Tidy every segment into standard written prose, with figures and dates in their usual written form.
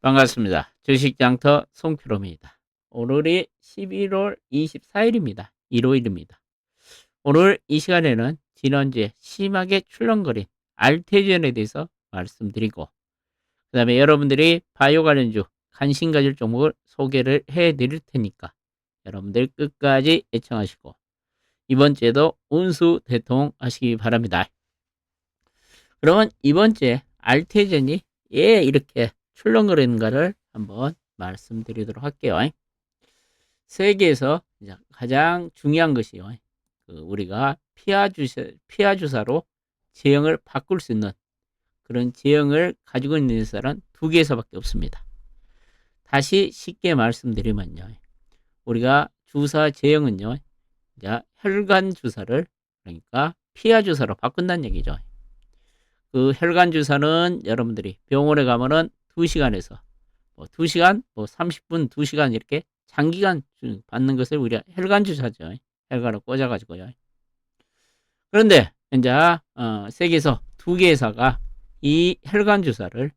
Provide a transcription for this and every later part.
반갑습니다. 주식장터 송필호입니다. 오늘이 11월 24일입니다. 일요일입니다. 오늘 이 시간에는 지난주에 심하게 출렁거린 알테지언에 대해서 말씀드리고, 그 다음에 여러분들이 바이오 관련주 관심 가질 종목을 소개를 해드릴 테니까 여러분들 끝까지 애청하시고 이번 주에도 운수 대통하시기 바랍니다. 그러면 이번 주에 알테지언이 왜 이렇게 출렁거리는가를 한번 말씀드리도록 할게요. 세계에서 가장 중요한 것이요. 우리가 피하 주사로 제형을 바꿀 수 있는 그런 제형을 가지고 있는 회사는 두 개에서밖에 없습니다. 다시 쉽게 말씀드리면요. 우리가 주사 제형은요. 혈관 주사를 그러니까 피하 주사로 바꾼다는 얘기죠. 그 혈관 주사는 여러분들이 병원에 가면은 2시간에서 2시간, 30분, 2시간 이렇게 장기간 받는 것을 우리가 혈관 주사죠. 혈관을 꽂아가지고요. 그런데 이제 세계에서 두 개 회사가 이 혈관 주사를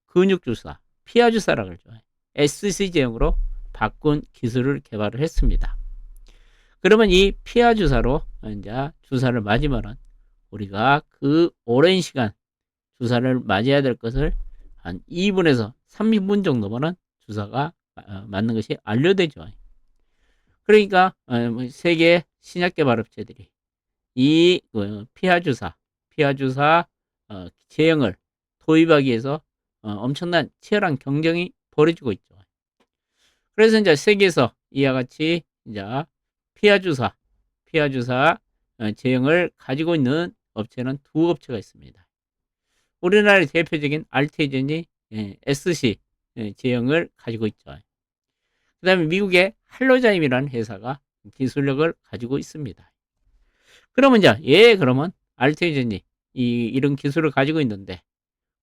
근육 주사, 피하 주사라고 그러죠. SC 제형으로 바꾼 기술을 개발을 했습니다. 그러면 이 피하 주사로 이제 주사를 맞으면은 우리가 그 오랜 시간 주사를 맞아야 될 것을 한 2분에서 30분 정도면은 주사가 맞는 것이 완료되죠. 그러니까 세계 신약 개발 업체들이 이 피하 주사 제형을 도입하기 위해서 엄청난 치열한 경쟁이 벌어지고 있죠. 그래서 이제 세계에서 이와 같이 이제 피하 주사 제형을 가지고 있는 업체는 두 업체가 있습니다. 우리나라의 대표적인 알테젠이 SC 제형을 가지고 있죠. 그 다음에 미국의 할로자임이라는 회사가 기술력을 가지고 있습니다. 그러면 그러면 알테젠이 이런 기술을 가지고 있는데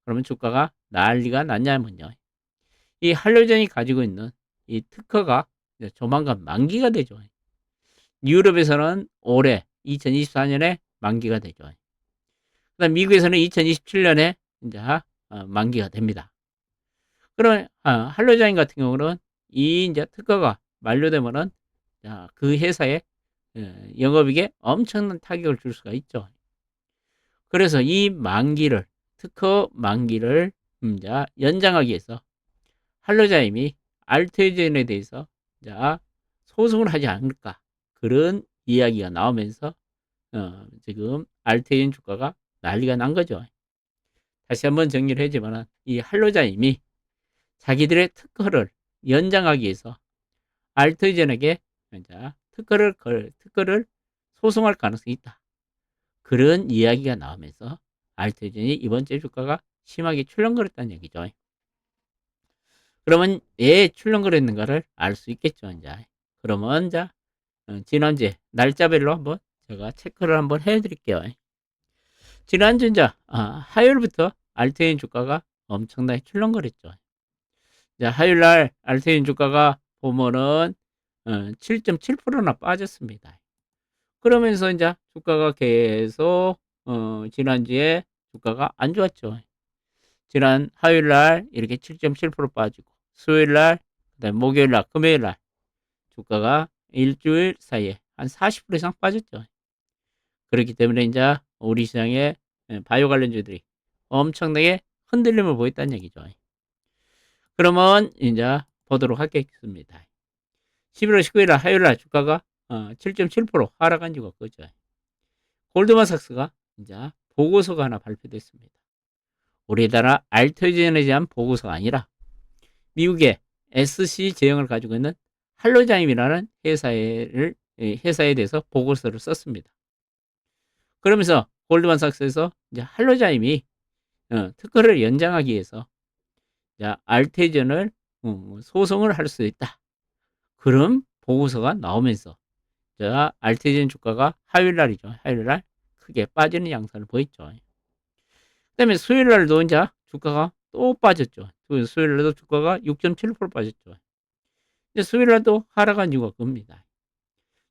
그러면 주가가 난리가 났냐면요. 이 할로젠이 가지고 있는 이 특허가 조만간 만기가 되죠. 유럽에서는 올해 2024년에 만기가 되죠. 그다음 미국에서는 2027년에 이제 만기가 됩니다. 그럼 할로자인 같은 경우는 이 이제 특허가 만료되면은 그 회사의 영업이익에 엄청난 타격을 줄 수가 있죠. 그래서 이 특허 만기를 이제 연장하기 위해서 할로자임이 알테젠에 대해서 이제 소송을 하지 않을까 그런 이야기가 나오면서 지금 알테젠 주가가 난리가 난 거죠. 다시 한번 정리를 해주면 이 할로자임이 자기들의 특허를 연장하기 위해서 알테젠에게 특허를 소송할 가능성이 있다. 그런 이야기가 나오면서 알테젠이 이번 주에 주가가 심하게 출렁거렸다는 얘기죠. 그러면 왜 출렁거렸는가를 알 수 있겠죠. 그러면 지난주에 날짜별로 한번 제가 체크를 한번 해드릴게요. 지난주 화요일부터 알테인 주가가 엄청나게 출렁거렸죠. 화요일날 알테인 주가가 보면은 7.7%나 빠졌습니다. 그러면서 주가가 계속 지난주에 주가가 안 좋았죠. 지난 화요일날 이렇게 7.7% 빠지고 수요일날 그다음에 목요일날 금요일날 주가가 일주일 사이에 한 40% 이상 빠졌죠. 그렇기 때문에 우리 시장의 바이오 관련주들이 엄청나게 흔들림을 보였다는 얘기죠. 그러면 보도록 하겠습니다. 11월 19일 화요일날 주가가 7.7% 하락한 이유가 그죠. 골드만삭스가 보고서가 하나 발표됐습니다. 우리나라 알테젠에 대한 보고서가 아니라 미국의 SC 제형을 가지고 있는 할로자임이라는 회사에 대해서 보고서를 썼습니다. 그러면서 골드만삭스에서 할로자임이 특허를 연장하기 위해서 알테젠을 소송을 할 수 있다. 그런 보고서가 나오면서 알테젠 주가가 화요일날이죠. 화요일날 크게 빠지는 양상을 보였죠. 그 다음에 수요일날도 주가가 또 빠졌죠. 수요일날도 주가가 6.7% 빠졌죠. 수요일날도 하락한 이유가 그겁니다.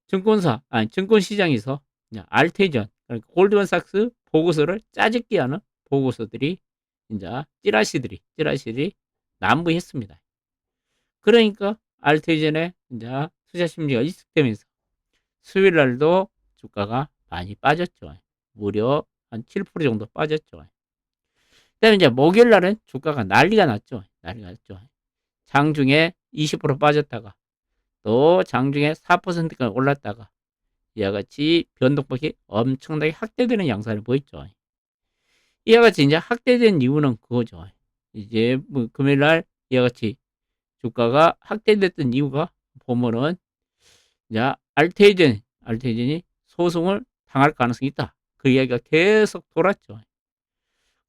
증권시장에서 알테전, 그러니까 골드만삭스 보고서를 짜집기 하는 보고서들이 찌라시들이 난무했습니다. 그러니까 알테이젠의 이제 투자 심리가 이식되면서 수요일 날도 주가가 많이 빠졌죠. 무려 한 7% 정도 빠졌죠. 그다음에 이제 목요일 날은 주가가 난리가 났죠. 난리가 났죠. 장중에 20% 빠졌다가 또 장중에 4%까지 올랐다가 이와 같이 변동폭이 엄청나게 확대되는 양상을 보였죠. 이와 같이 이제 확대된 이유는 그거죠. 이제 뭐 금요일 날 이와 같이 주가가 확대됐던 이유가 보면은 이제 알테이젠이 소송을 당할 가능성이 있다. 그 이야기가 계속 돌았죠.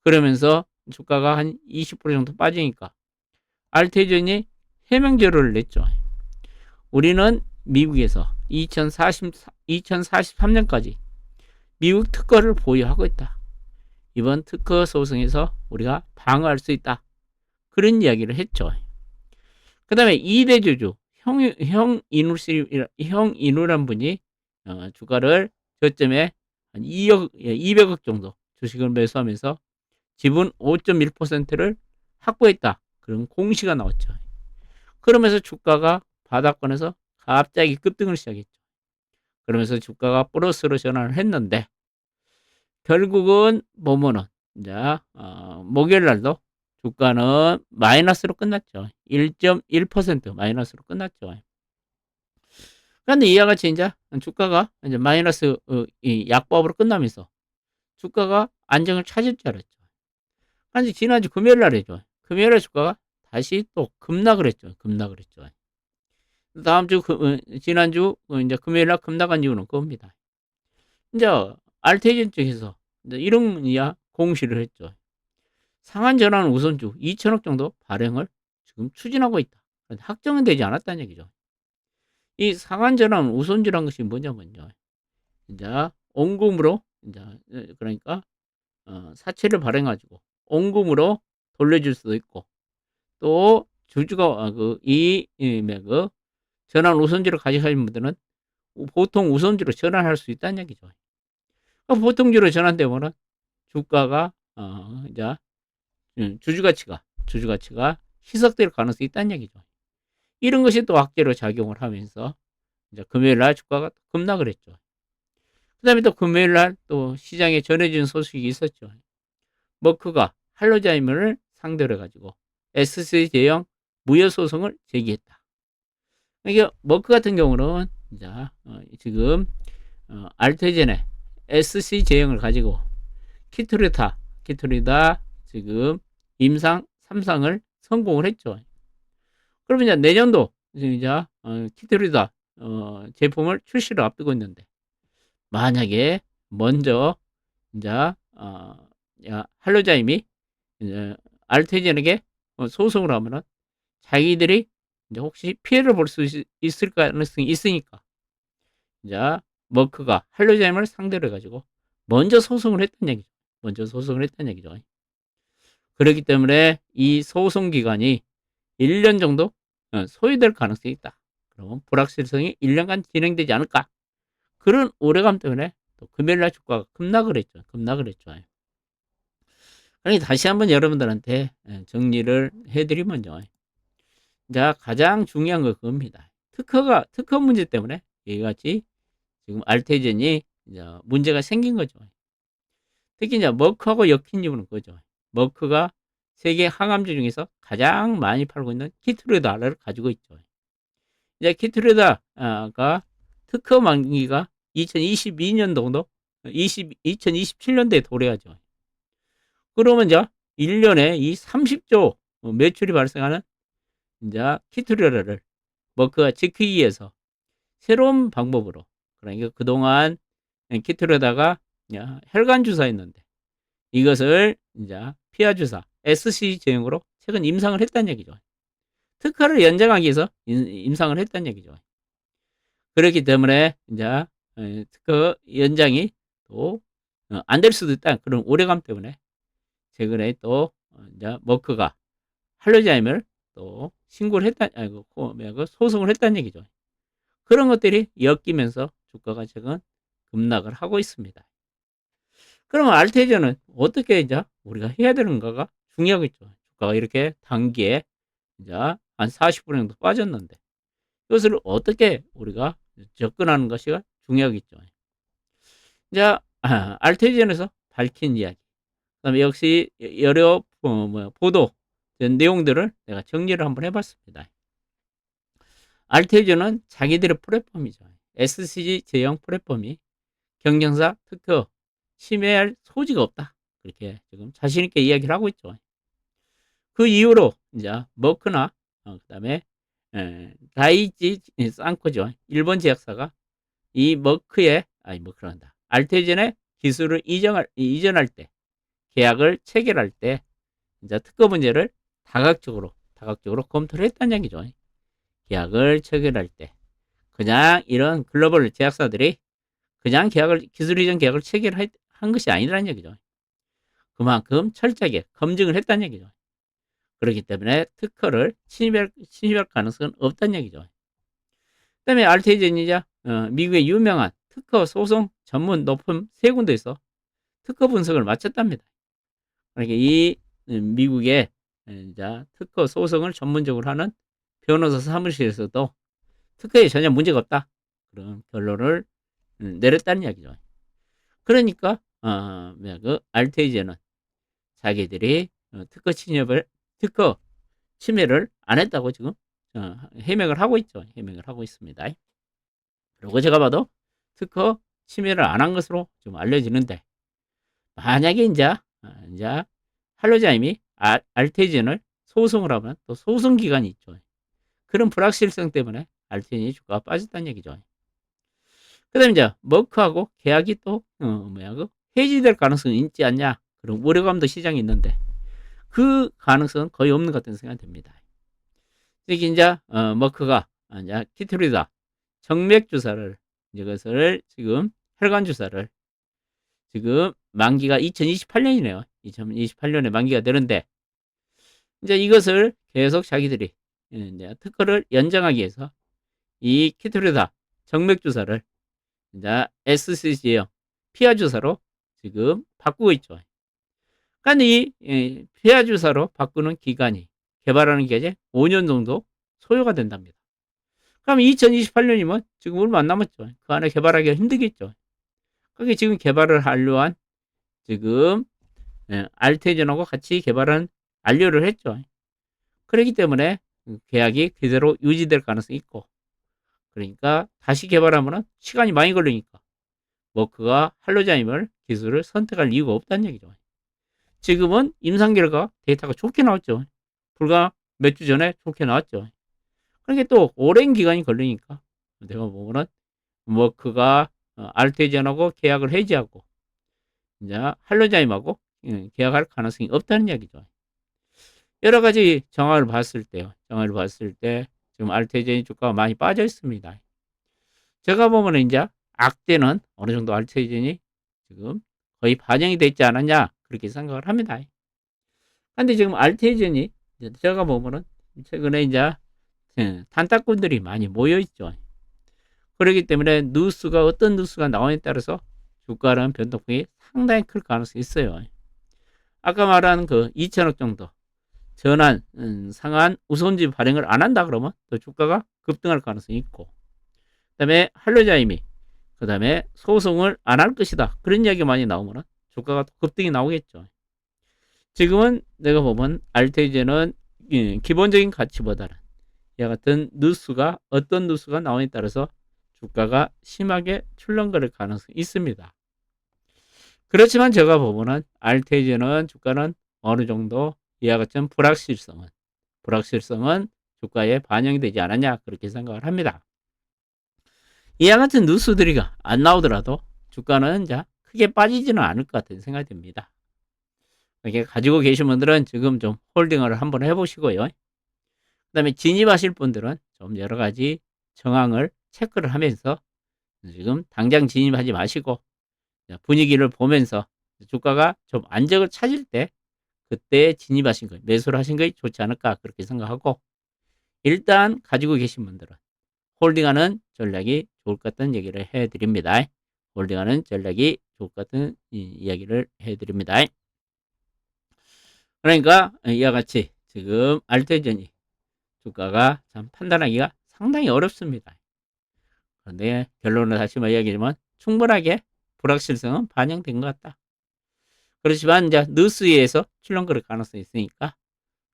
그러면서 주가가 한 20% 정도 빠지니까 알테이젠이 해명 자료를 냈죠. 우리는 미국에서 2043년까지 미국 특허를 보유하고 있다. 이번 특허 소송에서 우리가 방어할 수 있다. 그런 이야기를 했죠. 그 다음에 이대주주 형인우란 분이 주가를 저점에 한 200억 정도 주식을 매수하면서 지분 5.1%를 확보했다. 그런 공시가 나왔죠. 그러면서 주가가 바닥권에서 갑자기 급등을 시작했죠. 그러면서 주가가 플러스로 전환을 했는데 결국은 보면은 이제 목요일 날도 주가는 마이너스로 끝났죠. 1.1% 마이너스로 끝났죠. 그런데 이와 같이 이제 주가가 이제 마이너스 이 약보합으로 끝나면서 주가가 안정을 찾을 줄 알았죠. 그런데 지난주 금요일 날이죠. 금요일 날 주가가 다시 또 급락을 했죠. 급락을 했죠. 다음 주 지난주 이제 금요일 날 급락한 이유는 그겁니다. 이제 알테이젠 쪽에서 이제 이런 공시를 했죠. 상한 전환 우선주 2천억 정도 발행을 지금 추진하고 있다. 확정은 되지 않았다는 얘기죠. 이 상한 전환 우선주란 것이 뭐냐면요. 이제 원금으로 이제 그러니까 사채를 발행가지고 원금으로 돌려줄 수도 있고 또 주주가 그 전환 우선주를 가져가신 분들은 보통 우선주로 전환할 수 있다는 얘기죠. 보통주로 전환되면은 주가가 이제 주주가치가 희석될 가능성이 있다는 얘기죠. 이런 것이 또 악재로 작용을 하면서 이제 금요일 날 주가가 급락을 했죠. 그다음에 또 금요일 날 또 시장에 전해진 소식이 있었죠. 머크가 할로자임을 상대로 해가지고 SC 제형 무효 소송을 제기했다. 이게 머크 같은 경우는 이제 지금 알테젠의 SC 제형을 가지고 키트리다 지금 임상 3상을 성공을 했죠. 그러면 이제 내년도 이제 키트리다 제품을 출시를 앞두고 있는데 만약에 먼저 이제 할로자임이 이제 알테젠에게 소송을 하면은 자기들이 이제 혹시 피해를 볼 수 있을 가능성이 있으니까 이제 머크가 할로자임을 상대로 해가지고 먼저 소송을 했다는 얘기죠. 먼저 소송을 했다는 얘기죠. 그렇기 때문에 이 소송 기간이 1년 정도 소요될 가능성이 있다. 그러면 불확실성이 1년간 진행되지 않을까? 그런 우려감 때문에 또 금요일날 주가가 급락을 했죠. 그러니 다시 한번 여러분들한테 정리를 해드리면요. 자, 가장 중요한 건 그겁니다. 특허 문제 때문에 이같이 지금 알테젠이 이제 문제가 생긴 거죠. 특히 이제 머크하고 엮인 이유는 그거죠. 머크가 세계 항암제 중에서 가장 많이 팔고 있는 키트르다를 가지고 있죠. 이제 키트르다가 특허 만기가 2022년 정도, 2027년도에 도래하죠. 그러면 이제 1년에 이 30조 매출이 발생하는 이제 키트르다를 머크가 지키기 위해서 새로운 방법으로 그러니까 그동안 키트르다가 혈관 주사였는데 이것을 이제 피하 주사 SC 제형으로 최근 임상을 했다는 얘기죠. 특허를 연장하기 위해서 임상을 했다는 얘기죠. 그렇기 때문에 이제 특허 연장이 또 안 될 수도 있다. 그런 오래감 때문에 최근에 또 이제 머크가 할로자임을 또 신고를 했다, 소송을 했다는 얘기죠. 그런 것들이 엮이면서 주가가 최근 급락을 하고 있습니다. 그러면 알테이전은 어떻게 이제 우리가 해야 되는가가 중요하겠죠. 주가가 이렇게 단기에 이제 한 40% 정도 빠졌는데 이것을 어떻게 우리가 접근하는 것이 중요하겠죠. 이제 알테이전에서 밝힌 이야기, 그다음에 역시 여러 보도 내용들을 내가 정리를 한번 해봤습니다. 알테이전은 자기들의 플랫폼이죠. SCG 제형 플랫폼이 경쟁사 특허 침해할 소지가 없다. 그렇게 지금 자신 있게 이야기를 하고 있죠. 그 이후로 이제 머크나 그다음에 다이치 쌍코죠. 일본 제약사가 이 머크의 머크란다. 알테이전의 기술을 이전할 때 계약을 체결할 때 이제 특허 문제를 다각적으로 검토를 했다는 얘기죠. 계약을 체결할 때 그냥 이런 글로벌 제약사들이 그냥 기술 이전 계약을 체결한 것이 아니라는 얘기죠. 그만큼 철저하게 검증을 했다는 얘기죠. 그렇기 때문에 특허를 침입할 가능성은 없다는 얘기죠. 그다음에 알테이전이자 미국의 유명한 특허 소송 전문 높은 세 군데에서 특허 분석을 마쳤답니다. 그러니까 이 미국의 이제 특허 소송을 전문적으로 하는 변호사 사무실에서도 특허에 전혀 문제가 없다. 그런 결론을 내렸다는 이야기죠. 그러니까 그 알테이전은 자기들이 특허 침해를 안 했다고 지금 해명을 하고 있죠. 해명을 하고 있습니다. 그리고 제가 봐도 특허 침해를 안 한 것으로 좀 알려지는데 만약에 이제 할로자임이 알테이전을 소송을 하면 또 소송 기간이 있죠. 그런 불확실성 때문에 알테이전이 주가가 빠졌다는 얘기죠. 그다음에 이제 머크하고 계약이 또 그 해지될 가능성이 있지 않냐 그런 우려감도 시장에 있는데 그 가능성은 거의 없는 것 같다는 생각이 듭니다. 특히 이제 머크가 이제 키트리다 정맥 주사를 이것을 지금 혈관 주사를 지금 만기가 2028년이네요. 2028년에 만기가 되는데 이제 이것을 계속 자기들이 이제 특허를 연장하기 위해서 이 키트리다 정맥 주사를 이제 SCG형 피하 주사로 지금 바꾸고 있죠. 그런데 이 피하 주사로 바꾸는 기간이 개발하는 기간이 5년 정도 소요가 된답니다. 그럼 2028년이면 지금 얼마 안 남았죠. 그 안에 개발하기가 힘들겠죠. 그게 지금 개발을 하려한 지금 알테이전하고 같이 개발한 안료를 했죠. 그렇기 때문에 계약이 그대로 유지될 가능성이 있고 그러니까 다시 개발하면 시간이 많이 걸리니까 머크가 할로자임을 기술을 선택할 이유가 없다는 얘기죠. 지금은 임상 결과 데이터가 좋게 나왔죠. 불과 몇 주 전에 좋게 나왔죠. 그러니까 또 오랜 기간이 걸리니까 내가 보면은 머크가 알테이전하고 계약을 해지하고 이제 할로자임하고 계약할 가능성이 없다는 얘기죠. 여러 가지 정황을 봤을 때요. 정황을 봤을 때 지금 알테이전 주가가 많이 빠져 있습니다. 제가 보면 이제 악재는 어느 정도 알테이전이 지금 거의 반영이 됐지 않았냐 그렇게 생각을 합니다. 근데 지금 알테이전이 제가 보면은 최근에 이제 단타꾼들이 많이 모여 있죠. 그렇기 때문에 어떤 뉴스가 나오냐에 따라서 주가는 변동폭이 상당히 클 가능성이 있어요. 아까 말한 그 2천억 정도 전환 상한 우선지 발행을 안 한다 그러면 또 주가가 급등할 가능성이 있고 그다음에 할로자임이 그다음에 소송을 안 할 것이다 그런 이야기가 많이 나오면 주가가 급등이 나오겠죠. 지금은 내가 보면 알테이전은 기본적인 가치보다는 이와 같은 어떤 뉴스가 나오냐에 따라서 주가가 심하게 출렁거릴 가능성이 있습니다. 그렇지만 제가 보면은 알테이전은 주가는 어느 정도 이와 같은 불확실성은 주가에 반영이 되지 않았냐 그렇게 생각을 합니다. 이와 같은 뉴스들이 안 나오더라도 주가는 이제 크게 빠지지는 않을 것 같은 생각이 듭니다. 이렇게 가지고 계신 분들은 지금 좀 홀딩을 한번 해보시고요. 그 다음에 진입하실 분들은 좀 여러 가지 정황을 체크를 하면서 지금 당장 진입하지 마시고 분위기를 보면서 주가가 좀 안정을 찾을 때 그때 진입하신 거 매수를 하신 것이 좋지 않을까 그렇게 생각하고 일단 가지고 계신 분들은 홀딩하는 전략이 좋을 것 같다는 얘기를 해드립니다. 홀딩하는 전략이 좋을 것 같은 이야기를 해드립니다. 그러니까 이와 같이 지금 알테전이 주가가 참 판단하기가 상당히 어렵습니다. 그런데 결론을 다시 이야기하지만 충분하게 불확실성은 반영된 것 같다. 그렇지만 이제 뉴스에서 출렁거릴 가능성이 있으니까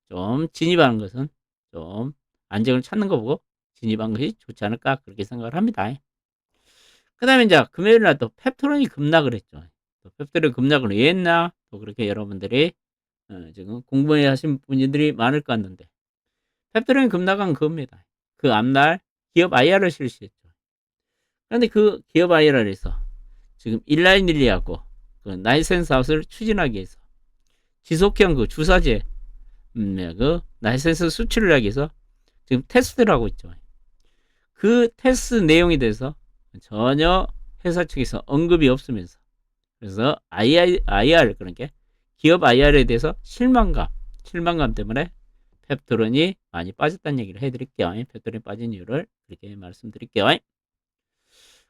좀 진입하는 것은 좀 안정을 찾는 거 보고 진입한 것이 좋지 않을까 그렇게 생각을 합니다. 그다음에 이제 금요일 날 또 펩토론이 급락을 했죠. 또 펩토론 급락을 왜 했나? 또 그렇게 여러분들이 지금 궁금해 하신 분들이 많을 것 같는데 펩토론이 급락한 그겁니다. 그 앞날 기업 IR을 실시했죠. 그런데 그 기업 IR에서 지금 일라이닐리하고 그 나이센스 하우스를 추진하기 위해서 지속형 그 주사제 그 나이센스 수출을 하기 위해서 지금 테스트를 하고 있죠. 그 테스트 내용에 대해서 전혀 회사 측에서 언급이 없으면서 그래서 IR 그러니까 기업 IR에 대해서 실망감 때문에 펩토론이 많이 빠졌다는 얘기를 해드릴게요. 펩토론이 빠진 이유를 그렇게 말씀드릴게요.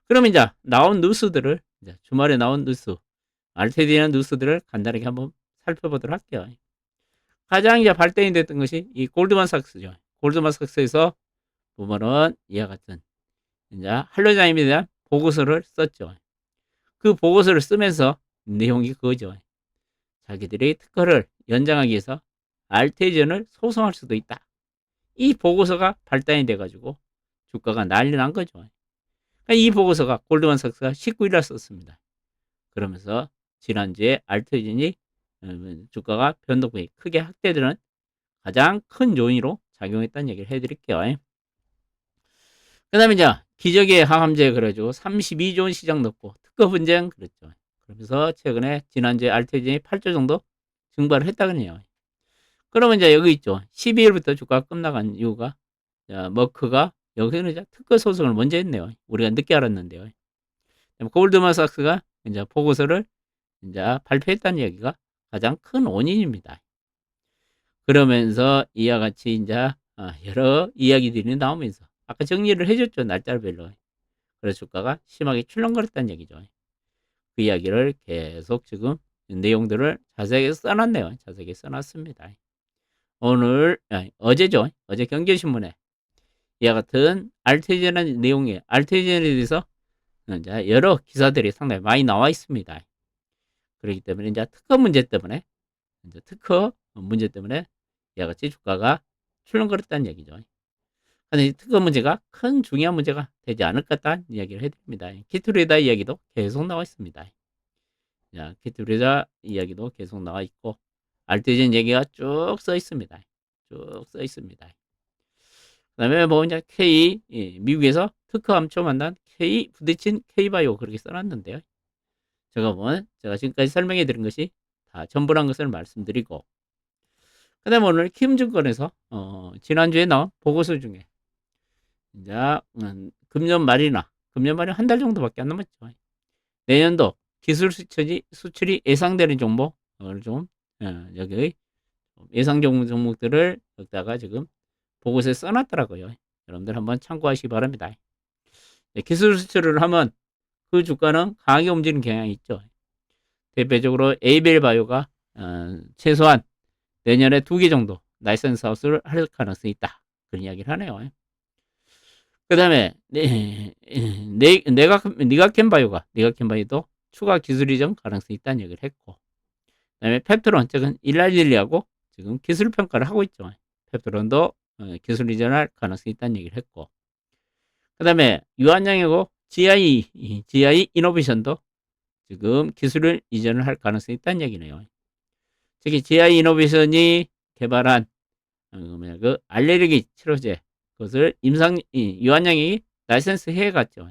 그럼 이제 나온 뉴스들을 이제 주말에 나온 뉴스 알테디나 뉴스들을 간단하게 한번 살펴보도록 할게요. 가장 이제 발단이 됐던 것이 이 골드만삭스죠. 골드만삭스에서 보면은 이와 같은 이제 한로자임에 대한 보고서를 썼죠. 그 보고서를 쓰면서 내용이 그거죠. 자기들이 특허를 연장하기 위해서 알테이전을 소송할 수도 있다. 이 보고서가 발단이 돼가지고 주가가 난리 난 거죠. 그러니까 이 보고서가 골드만삭스가 19일 날 썼습니다. 그러면서 지난주에 알테이전이 주가가 변동폭이 크게 확대되는 가장 큰 요인으로 작용했다는 얘기를 해드릴게요. 그 다음에 이제 기저귀의 항암제 그래가지고 32조 원 시장 넣고 특허 분쟁 그랬죠. 그러면서 최근에 지난주에 알테이전이 8조 정도 증발을 했다고 해요. 그러면 이제 여기 있죠. 12일부터 주가가 급락한 이유가 머크가 여기서는 이제 특허 소송을 먼저 했네요. 우리가 늦게 알았는데요. 골드만삭스가 이제 보고서를 이제 발표했다는 얘기가 가장 큰 원인입니다. 그러면서 이와 같이 이제 여러 이야기들이 나오면서 아까 정리를 해줬죠. 날짜별로. 그래서 주가가 심하게 출렁거렸다는 얘기죠. 그 이야기를 계속 지금 내용들을 자세하게 써놨네요. 자세하게 써놨습니다. 오늘 어제죠. 어제 경제신문에 이와 같은 알테이전이라는 내용의 알테이전에 대해서 이제 여러 기사들이 상당히 많이 나와 있습니다. 그렇기 때문에 이제 특허 문제 때문에 이와 같이 주가가 출렁거렸다는 얘기죠. 근데 특허 문제가 큰 중요한 문제가 되지 않을 것 같다는 이야기를 해드립니다. 키트레다 이야기도 계속 나와 있습니다. 자, 키트레다 이야기도 계속 나와 있고 알테이전 얘기가 쭉 써 있습니다. 쭉 써 있습니다. 그 다음에 뭐 이제 미국에서 특허 암초 만난 부딪힌 K바이오 그렇게 써놨는데요. 제가 지금까지 설명해 드린 것이 다 전부란 것을 말씀드리고 그 다음에 오늘 킴증권에서 지난주에 나온 보고서 중에 이제 금년 말이나 한 달 정도밖에 안 남았죠. 내년도 기술 수출이 예상되는 종목을 좀 여기 예상 종목들을 여기다가 지금 보고서에 써놨더라고요. 여러분들 한번 참고하시기 바랍니다. 기술 수출을 하면 그 주가는 강하게 움직이는 경향이 있죠. 대표적으로 에이벨 바이오가 최소한 내년에 2개 정도 라이선스 하우스를 할 가능성이 있다. 그런 이야기를 하네요. 그 다음에 니가켄 바이오도 추가 기술 이전 가능성이 있다는 얘기를 했고 그 다음에 펩트론 즉은 일라릴리하고 지금 기술 평가를 하고 있죠. 펩트론도 기술 이전할 가능성이 있다는 얘기를 했고 그 다음에 유한양하고 GI 이노베이션도 지금 기술을 이전을 할 가능성이 있다는 얘기네요. 특히 GI 이노베이션이 개발한 그 알레르기 치료제 그것을 유한양이 라이센스 해갔죠.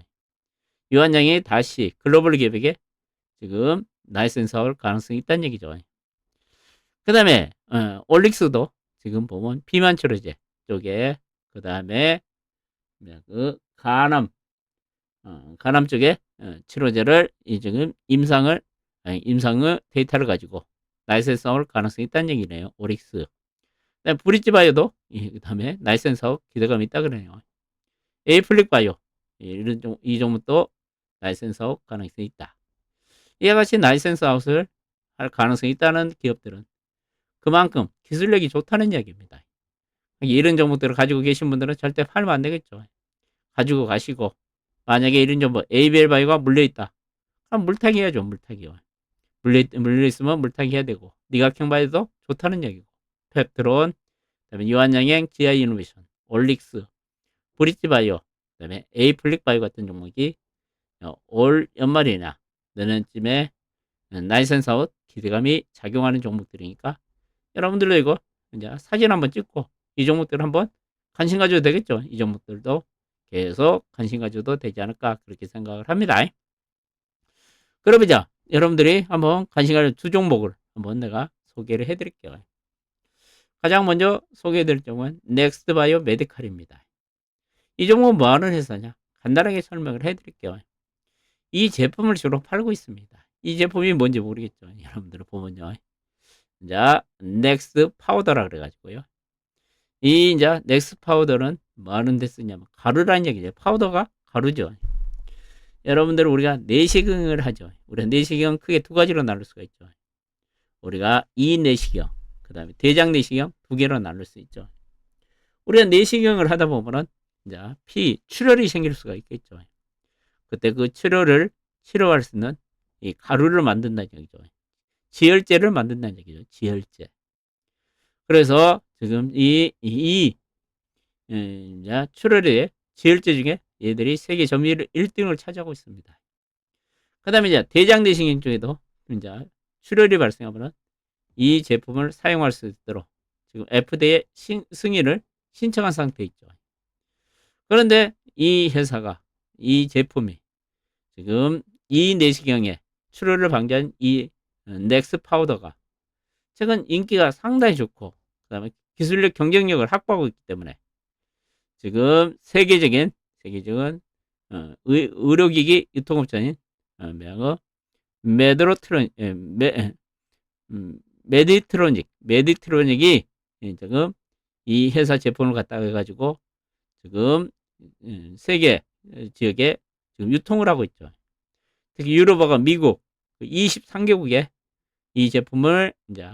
유한양이 다시 글로벌 기업에게 지금 라이센스 할 가능성이 있다는 얘기죠. 그 다음에 올릭스도 지금 보면 비만 치료제 쪽에 그 다음에 그 간암 쪽에 치료제를 지금 임상을 데이터를 가지고 라이센스 할 가능성이 있다는 얘기네요. 올릭스. 브릿지 바이오도 그 다음에 라이센스 사업 기대감이 있다 그러네요. 에이플릭 바이오 이 종목도 라이센스 사업 가능성이 있다. 이와 같이 라이센스 아웃을 할 가능성이 있다는 기업들은 그만큼 기술력이 좋다는 이야기입니다. 이런 종목들을 가지고 계신 분들은 절대 팔면 안 되겠죠. 가지고 가시고, 만약에 이런 종목 ABL 바이오가 물려있다. 그럼 물타기 해야죠. 물타기요. 물려있으면 물타기 해야 되고, 니각형 바이오도 좋다는 얘기고, 펩트론, 그다음에 유한양행, GI 이노베이션, 올릭스, 브릿지 바이오, 그다음에 에이플릭 바이오 같은 종목이 올 연말이나 내년쯤에 나이센스 아웃 기대감이 작용하는 종목들이니까 여러분들도 이거 이제 사진 한번 찍고 이 종목들 한번 관심 가져도 되겠죠. 이 종목들도 계속 관심 가져도 되지 않을까 그렇게 생각을 합니다. 그러면 이제 여러분들이 한번 관심 가져 두 종목을 한번 내가 소개를 해드릴게요. 가장 먼저 소개해드릴 종목은 넥스트바이오 메디칼입니다. 이 종목은 뭐하는 회사냐? 간단하게 설명을 해드릴게요. 이 제품을 주로 팔고 있습니다. 이 제품이 뭔지 모르겠죠. 여러분들 보면요. 자, 넥스 파우더라 그래가지고요. 이 이제 넥스 파우더는 뭐 하는 데 쓰냐면 가루라는 얘기죠. 파우더가 가루죠. 여러분들 우리가 내시경을 하죠. 우리가 내시경 크게 두 가지로 나눌 수가 있죠. 우리가 이 내시경, 그 다음에 대장 내시경 두 개로 나눌 수 있죠. 우리가 내시경을 하다 보면은 이제 출혈이 생길 수가 있겠죠. 그때 그 출혈을 치료할 수 있는 이 가루를 만든다는 얘기죠. 지혈제를 만든다는 얘기죠. 지혈제. 그래서 지금 출혈의 지혈제 중에 얘들이 세계 점유율 1등을 차지하고 있습니다. 그 다음에 이제 대장 내시경 쪽에도 이제 출혈이 발생하면 이 제품을 사용할 수 있도록 지금 FDA 승인을 신청한 상태에 있죠. 그런데 이 회사가 이 제품이 지금 이 내시경에 출혈을 방지한 이 넥스 파우더가 최근 인기가 상당히 좋고 그 다음에 기술력 경쟁력을 확보하고 있기 때문에 지금 세계적인 의료기기 유통업체인 메디트로닉이 지금 이 회사 제품을 갖다가 해가지고 지금 세계 지역에 지금 유통을 하고 있죠. 특히 유럽과 미국 23개국에 이 제품을 이제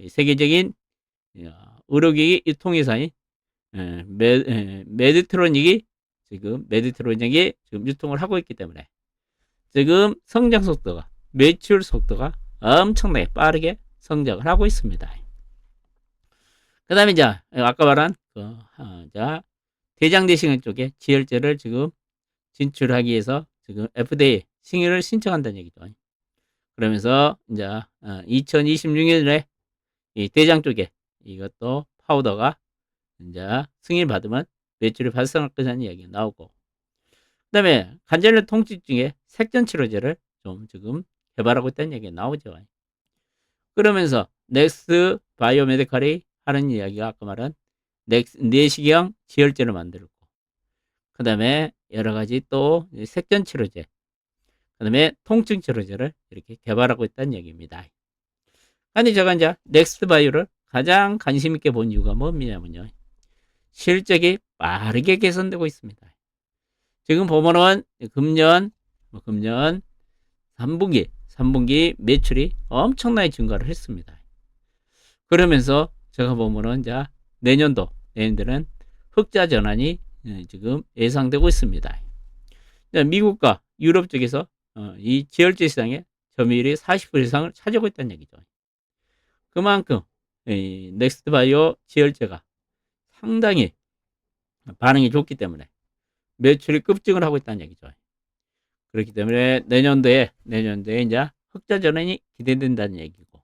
세계적인 의료기기 유통회사인 메디트로닉이 지금 유통을 하고 있기 때문에 지금 성장 속도가 매출 속도가 엄청나게 빠르게 성장을 하고 있습니다. 그 다음에 이제 아까 말한 대장 내시경 쪽에 지혈제를 지금 진출하기 위해서 지금 FDA 승인을 신청한다는 얘기죠. 그러면서 이제 2026년에 이 대장 쪽에 이것도 파우더가 이제 승인 받으면 매출이 발생할 것이라는 이야기가 나오고, 그 다음에 관절염 통증증에 색전 치료제를 좀 지금 개발하고 있다는 얘기가 나오죠. 그러면서 넥스 바이오메디칼이 하는 이야기가 아까 말한 내시경 지혈제를 만들고, 그 다음에 여러 가지 또 색전 치료제, 그 다음에 통증 치료제를 이렇게 개발하고 있다는 얘기입니다. 근데 제가 이제 넥스트 바이오를 가장 관심 있게 본 이유가 뭐냐면요. 실적이 빠르게 개선되고 있습니다. 지금 보면은 금년 3분기 매출이 엄청나게 증가를 했습니다. 그러면서 제가 보면은 이제 내년도는 흑자 전환이 지금 예상되고 있습니다. 미국과 유럽 쪽에서 이 지혈제 시장의 점유율이 40% 이상을 차지하고 있다는 얘기죠. 그만큼 넥스트 바이오 지혈제가 상당히 반응이 좋기 때문에 매출이 급증을 하고 있다는 얘기죠. 그렇기 때문에 내년도에 이제 흑자 전환이 기대된다는 얘기고,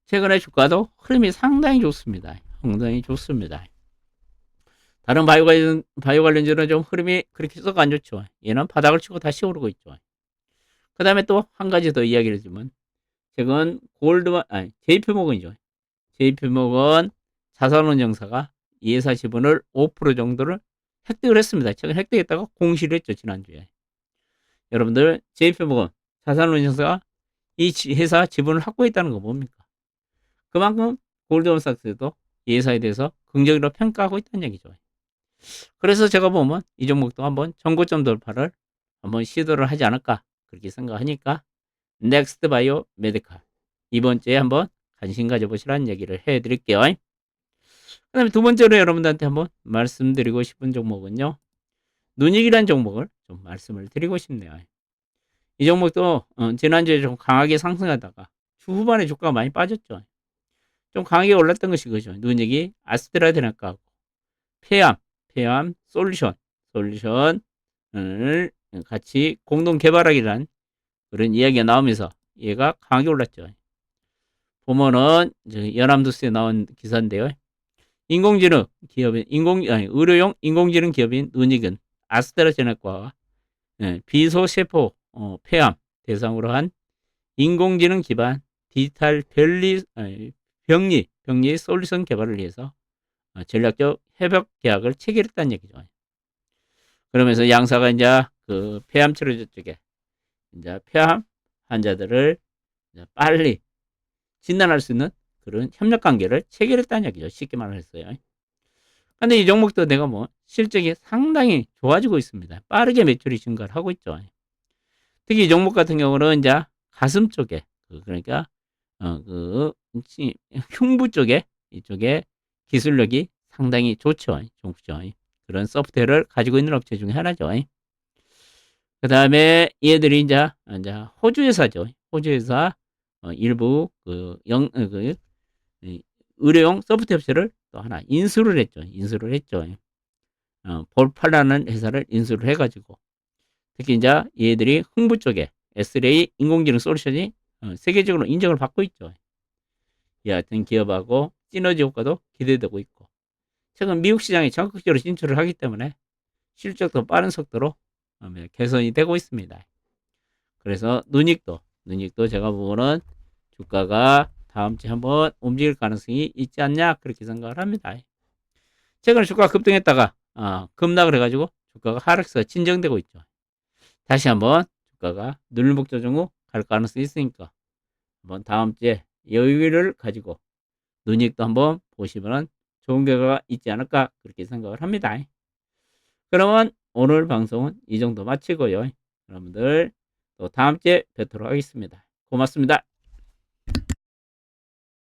최근에 주가도 흐름이 상당히 좋습니다. 상당히 좋습니다. 다른 바이오 관련주는 좀 흐름이 그렇게 썩 안 좋죠. 얘는 바닥을 치고 다시 오르고 있죠. 그 다음에 또 한 가지 더 이야기를 해주면, 최근 JP모건이죠. JP모건 자산운용사가 이 회사 지분을 5% 정도를 획득을 했습니다. 최근 획득했다가 공시를 했죠. 지난주에. 여러분들 JP모건 자산운용사가 이 회사 지분을 확보했다는 거 뭡니까? 그만큼 골드만삭스도 이 회사에 대해서 긍정적으로 평가하고 있다는 얘기죠. 그래서 제가 보면 이 종목도 한번 전고점 돌파를 한번 시도를 하지 않을까 그렇게 생각하니까 넥스트 바이오 메디칼 이번 주에 한번 관심 가져보시라는 얘기를 해드릴게요. 그다음에 두 번째로 여러분들한테 한번 말씀드리고 싶은 종목은요. 눈익이라는 종목을 좀 말씀을 드리고 싶네요. 이 종목도 지난주에 좀 강하게 상승하다가 주 후반에 주가가 많이 빠졌죠. 좀 강하게 올랐던 것이 그죠. 눈익이 아스트라제네카하고 폐암 솔루션을 같이 공동 개발하기란 그런 이야기가 나오면서 얘가 강하게 올랐죠. 보면은 연합뉴스에 나온 기사인데요. 인공지능 기업인 의료용 인공지능 기업인 눈익은 아스트라제네카와 비소세포 폐암 대상으로 한 인공지능 기반 디지털 병리 솔루션 개발을 위해서 전략적 협력 계약을 체결했다는 얘기죠. 그러면서 양사가 이제 그 폐암 치료제 쪽에 이제 폐암 환자들을 이제 빨리 진단할 수 있는 그런 협력 관계를 체결했다는 얘기죠. 쉽게 말했어요. 근데 이 종목도 내가 뭐 실적이 상당히 좋아지고 있습니다. 빠르게 매출이 증가를 하고 있죠. 특히 이 종목 같은 경우는 이제 가슴 쪽에 그러니까 그 흉부 쪽에 이쪽에 기술력이 상당히 좋죠. 좋죠. 그런 소프트웨어를 가지고 있는 업체 중에 하나죠. 그 다음에 얘들이 이제 호주 회사죠. 호주 회사 일부 의료용 소프트웨어 업체를 또 하나 인수를 했죠. 볼팔라는 회사를 인수를 해가지고 특히 이제 얘들이 흥부 쪽에 SLA 인공지능 솔루션이 세계적으로 인정을 받고 있죠. 이 같은 기업하고 시너지 효과도 기대되고 있고 최근 미국 시장에 적극적으로 진출을 하기 때문에 실적도 빠른 속도로 개선이 되고 있습니다. 그래서 눈익도 제가 보고는 주가가 다음 주에 한번 움직일 가능성이 있지 않냐 그렇게 생각을 합니다. 최근에 주가가 급등했다가 급락을 해가지고 주가가 하락세가 진정되고 있죠. 다시 한번 주가가 눌림목 조정 후 갈 가능성이 있으니까 한번 다음 주에 여유를 가지고 눈익도 한번 보시면 좋은 결과가 있지 않을까 그렇게 생각을 합니다. 그러면 오늘 방송은 이 정도 마치고요. 여러분들 또 다음 주에 뵙도록 하겠습니다. 고맙습니다.